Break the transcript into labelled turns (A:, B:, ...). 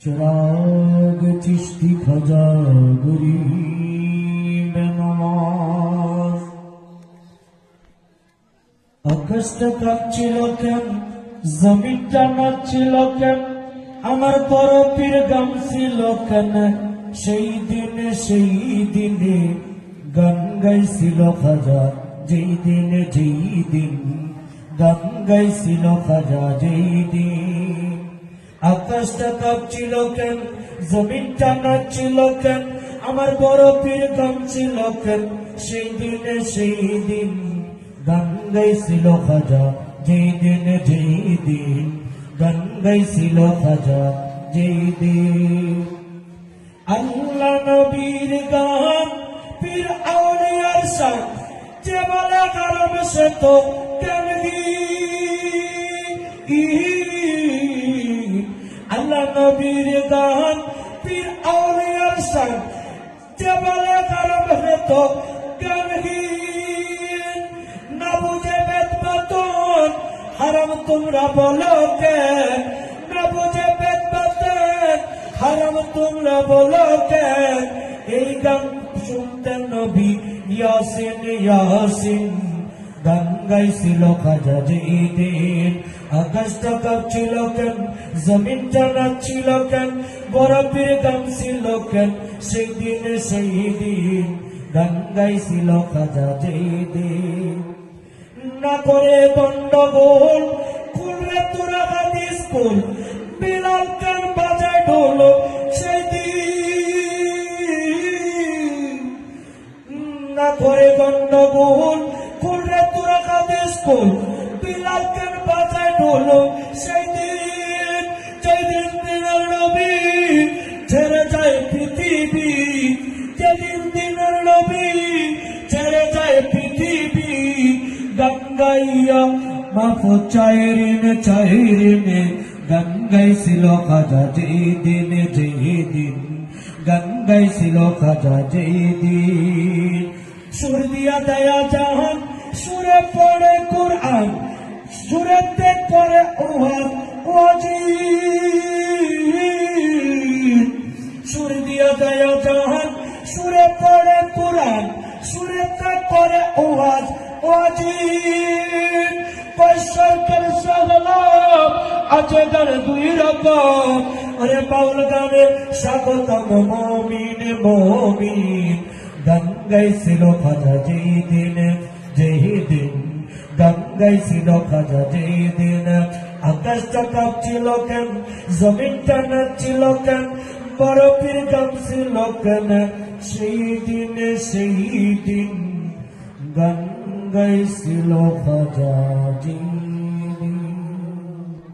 A: চিরাগ চিশতি খাজা গরিব নওয়াজ। আকাশটা কাঁপছিল কেন, জমিনটা নাচছিল কেন, আমার বড় পীর গামছিল কেন, সেই দিনে গান গাইছিল খাজা, যেই দিন গান গাইছিল খাজা যেই দিন। আকাশটা কাঁপছিল কেন, জমিনটা নাচছিল কেন, আমার বড় পীর গামছিল কেন, সেই দিন গান গাইছিল খাজা, যেই দিন গান গাইছিল খাজা যেই দিন। আল্লাহ নবীর গান, পীর আউলিয়ার শান, যে বলে কারণ সে তো কেমনি। আল্লাহ নবীর গান, পীর আউলিয়ার শান, যে বলে কারণ সে তো কেমনি। না বুঝে বেদ বাতন হারাম তোমরা বলো কেন, না বুঝে বেদ বাতন হারাম তোমরা বলো কেন। এই গান শুনতেন নবী ইয়াসিন, গান গাইছিল খাজা যেই দিন। আকাশটা কাঁপছিল কেন, জমিনটা নাচছিল কেন, বড় পীর গামছিল কেন, সেই দিন গান গাইছিল খাজা যেই দিন। না করে গন্ডগোল খুললে তোরা হাদিস কুল, বিলাল কেন বাজায় ঢোল সেই দিন। না করে গন্ডগোল খুললে তোরা হাদিস কুল, বিলাল কেন বাজায় ঢোল সেই দিন। যেদিন দিনের নবী ছেড়ে যায় পৃথিবী, যেদিন দিনের নবী ছেড়ে যায় পৃথিবী, গান গাইয়া মাফো চাইরিনে গান গাইছিল খাজা যেই দিন গান গাইছিল খাজা যেই দিন। সুর দিয়া দেয়া জাহান, সুরে পড়ে কুরআন, সুরেতে করে ওয়াজিব। সুর দিয়া দেয়া জাহান, সুরে পড়ে কুরআন, সুরেতে করে ওয়াজিব। পয়সার সালাম আছে গান দুই রকম, আরে বাউল গানে স্বাগতম মমিন। গান গাইছিল খাজা যেই দিন গান গাইছিল খাজা যেই দিন। আকাশটা কাঁপছিল কেন, জমিনটা নাচছিল কেন, বড় পীর গামছিল কেন, সেই দিন গান গাইছিল খাজা যেই